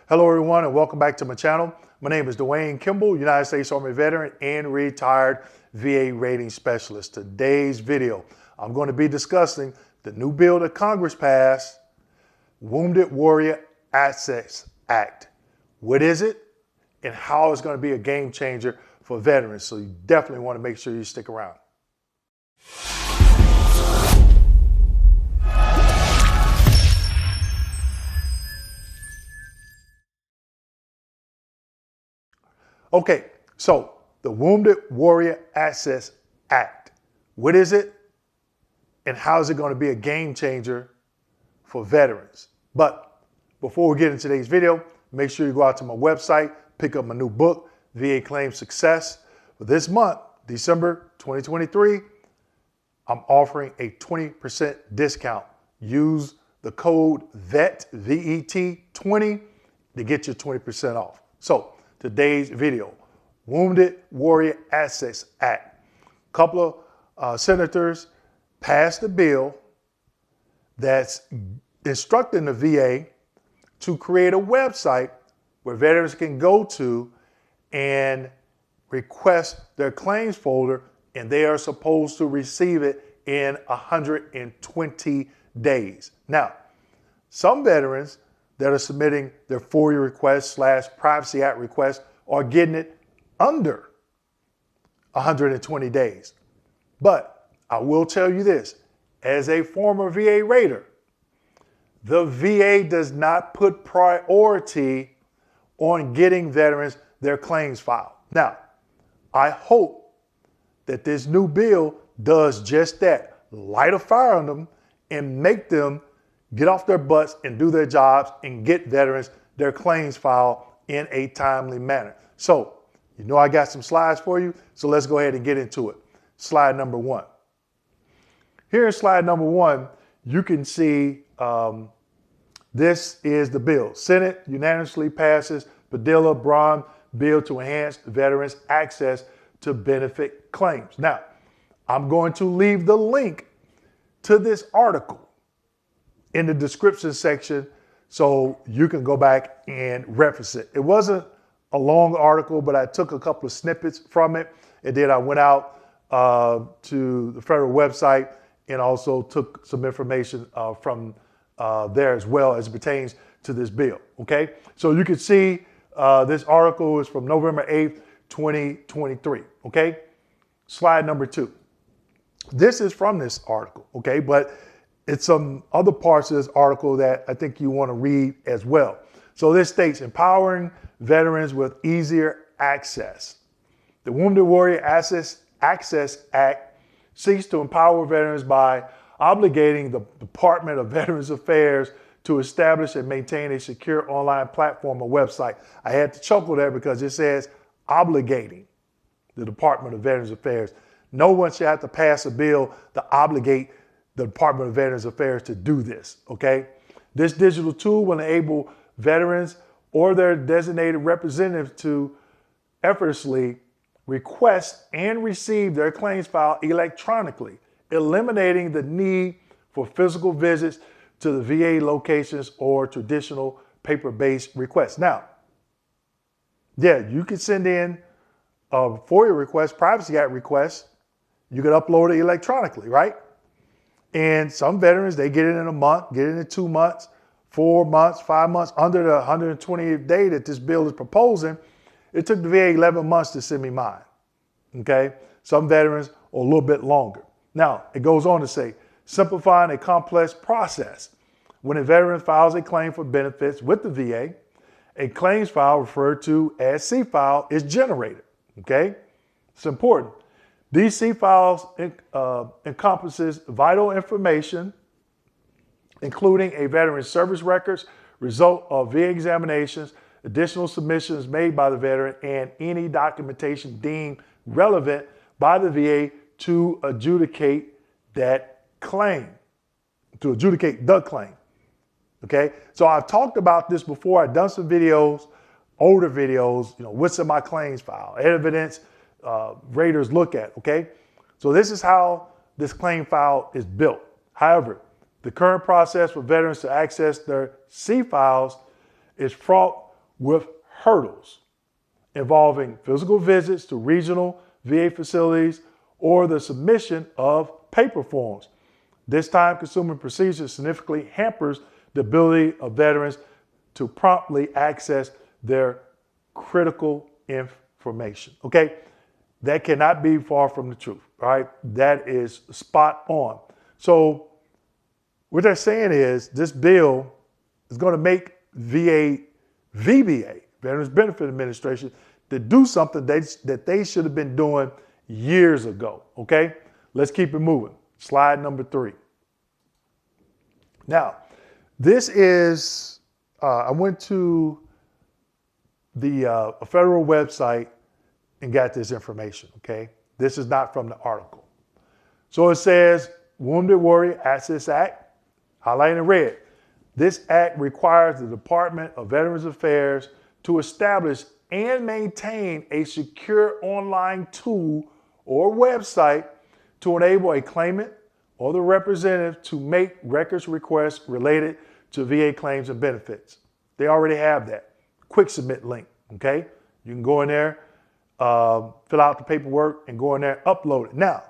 Hello everyone and welcome back to my channel. My name is Dwayne Kimball, United States Army veteran and retired VA rating specialist. Today's video, I'm going to be discussing the new bill that Congress passed, Wounded Warrior Access Act. What is it and how it's going to be a game changer for veterans? So you definitely want to make sure you stick around. Okay, so the Wounded Warrior Access Act. What is it and how is it going to be a game changer for veterans? But before we get into today's video, make sure you go out to my website, pick up my new book, VA Claim Success. For this month, December 2023, I'm offering a 20% discount. Use the code VET, V-E-T 20 to get your 20% off. So today's video, Wounded Warrior Access Act. A couple of senators passed a bill that's instructing the VA to create a website where veterans can go to and request their claims folder, and they are supposed to receive it in 120 days. Now, some veterans that are submitting their FOIA requests / Privacy Act requests are getting it under 120 days. But I will tell you this, as a former VA rater, the VA does not put priority on getting veterans their claims filed. Now, I hope that this new bill does just that, light a fire on them and make them get off their butts and do their jobs and get veterans their claims filed in a timely manner. So, you know I got some slides for you, so let's go ahead and get into it. Slide number one. Here in slide number one, you can see this is the bill. Senate unanimously passes Padilla-Braun bill to enhance veterans' access to benefit claims. Now, I'm going to leave the link to this article in the description section so you can go back and reference it. It wasn't a long article, but I took a couple of snippets from it, and then I went out to the federal website and also took some information from there as well as it pertains to this bill, okay? So you can see this article is from November 8th, 2023, okay? Slide number two. This is from this article, okay? But it's some other parts of this article that I think you want to read as well. So this states, empowering veterans with easier access. The Wounded Warrior Access Act seeks to empower veterans by obligating the Department of Veterans Affairs to establish and maintain a secure online platform or website. I had to chuckle there because it says obligating the Department of Veterans Affairs. No one should have to pass a bill to obligate the Department of Veterans Affairs to do this, okay? This digital tool will enable veterans or their designated representatives to effortlessly request and receive their claims filed electronically, eliminating the need for physical visits to the VA locations or traditional paper-based requests. Now, yeah, you can send in a FOIA request, Privacy Act request. You can upload it electronically, right? And some veterans, they get it in a month, get it in 2 months, 4 months, 5 months, under the 120th day that this bill is proposing. It took the VA 11 months to send me mine, okay? Some veterans are a little bit longer. Now, it goes on to say, simplifying a complex process. When a veteran files a claim for benefits with the VA, a claims file referred to as C-file is generated, okay? It's important. These C-files encompasses vital information, including a veteran's service records, result of VA examinations, additional submissions made by the veteran, and any documentation deemed relevant by the VA to adjudicate that claim, to adjudicate the claim, okay? So I've talked about this before. I've done some videos, older videos, what's in my claims file, evidence raters look at, okay? So this is how this claim file is built. However, the current process for veterans to access their C files is fraught with hurdles involving physical visits to regional VA facilities or the submission of paper forms. This time-consuming procedure significantly hampers the ability of veterans to promptly access their critical information. Okay, that cannot be far from the truth. All right, that is spot on. So what they're saying is this bill is going to make VBA, Veterans Benefit Administration, to do something that they should have been doing years ago. Okay, let's keep it moving. Slide number 3. Now, this is, I went to a federal website and got this information, okay? This is not from the article. So it says, Wounded Warrior Access Act, highlighted in red. This act requires the Department of Veterans Affairs to establish and maintain a secure online tool or website to enable a claimant or the representative to make records requests related to VA claims and benefits. They already have that. Quick submit link, okay? You can go in there, fill out the paperwork, and go in there, upload it. Now,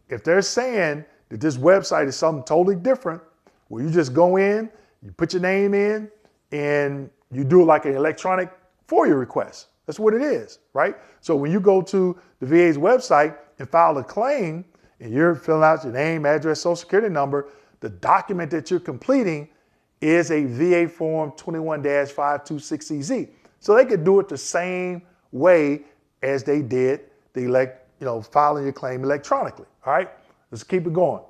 if they're saying that this website is something totally different, where you just go in, you put your name in, and you do like an electronic FOIA request. That's what it is, right? So when you go to the VA's website and file a claim, and you're filling out your name, address, social security number, the document that you're completing is a VA Form 21-526CZ. So they could do it the same way as they did filing your claim electronically. All right, let's keep it going.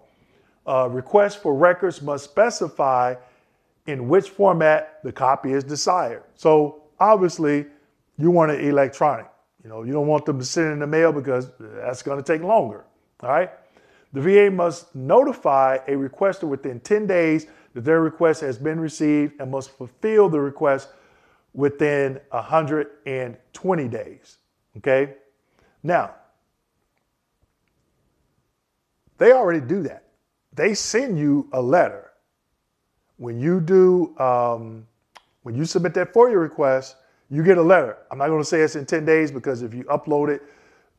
Requests for records must specify in which format the copy is desired. So obviously, you want it electronic. You don't want them to send it in the mail because that's going to take longer. All right. The VA must notify a requester within 10 days that their request has been received and must fulfill the request within 120 days. Okay. Now, they already do that. They send you a letter. When you when you submit that FOIA request, you get a letter. I'm not going to say it's in 10 days because if you upload it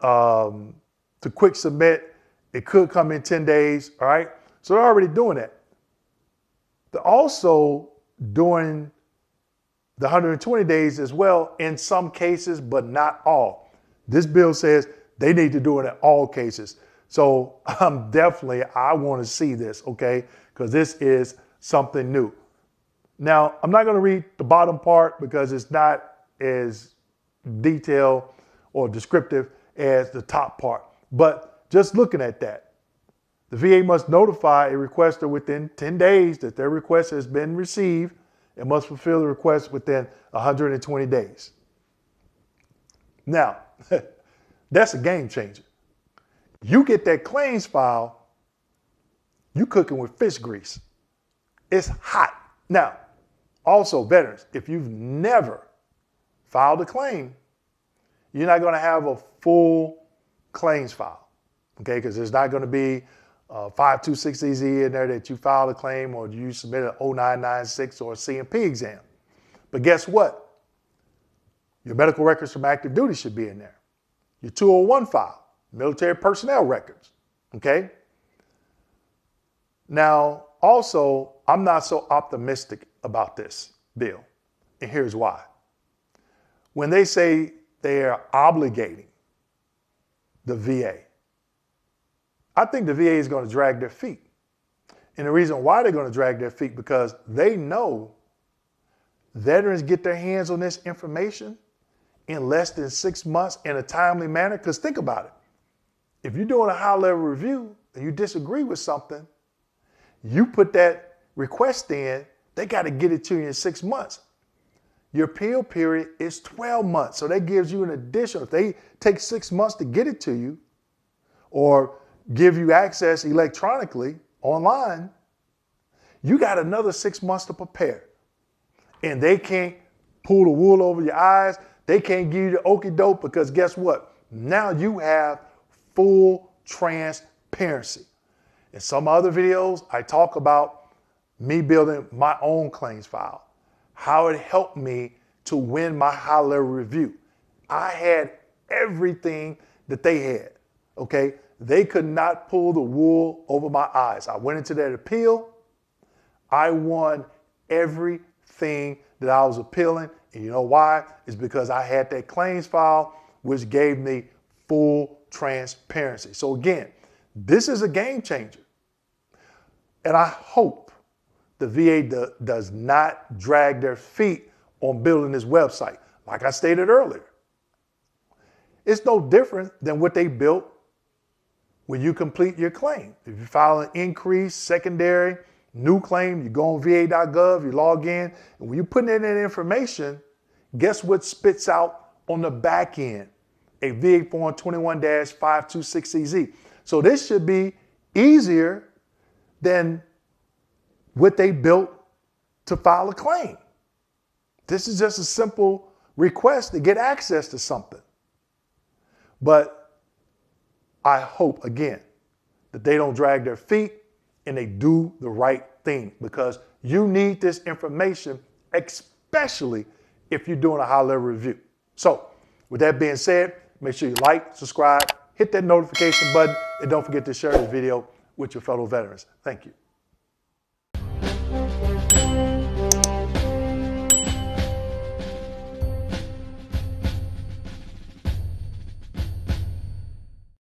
to quick submit, it could come in 10 days, all right? So they're already doing that. They're also doing the 120 days as well in some cases, but not all. This bill says they need to do it in all cases. So I want to see this, okay? Because this is something new. Now, I'm not going to read the bottom part because it's not as detailed or descriptive as the top part. But just looking at that, the VA must notify a requester within 10 days that their request has been received and must fulfill the request within 120 days. Now, that's a game changer. You get that claims file, you cooking with fish grease. It's hot. Now, also veterans, if you've never filed a claim, you're not going to have a full claims file. Okay, because there's not going to be 526EZ in there that you filed a claim or you submitted an 0996 or a CMP exam. But guess what? Your medical records from active duty should be in there. Your 201 file, military personnel records. Okay? Now, also, I'm not so optimistic about this bill. And here's why. When they say they are obligating the VA, I think the VA is going to drag their feet. And the reason why they're going to drag their feet because they know veterans get their hands on this information in less than 6 months in a timely manner. Because think about it. If you're doing a high-level review and you disagree with something, you put that request in, they got to get it to you in 6 months. Your appeal period is 12 months. So that gives you an additional, if they take 6 months to get it to you or give you access electronically online, you got another 6 months to prepare. And they can't pull the wool over your eyes. They can't give you the okie doke because guess what? Now you have full transparency. In some other videos, I talk about me building my own claims file, how it helped me to win my high-level review. I had everything that they had, okay? They could not pull the wool over my eyes. I went into that appeal. I won everything that I was appealing. And you know why? It's because I had that claims file, which gave me full transparency. So again, this is a game changer. And I hope the VA does not drag their feet on building this website. Like I stated earlier, it's no different than what they built when you complete your claim. If you file an increase, secondary, new claim, you go on va.gov, you log in, and when you put in that information, guess what spits out on the back end? A VA form 21-526CZ. So this should be easier than what they built to file a claim. This is just a simple request to get access to something. But I hope, again, that they don't drag their feet and they do the right thing, because you need this information, especially if you're doing a high-level review. So with that being said, make sure you like, subscribe, hit that notification button, and don't forget to share this video with your fellow veterans. Thank you.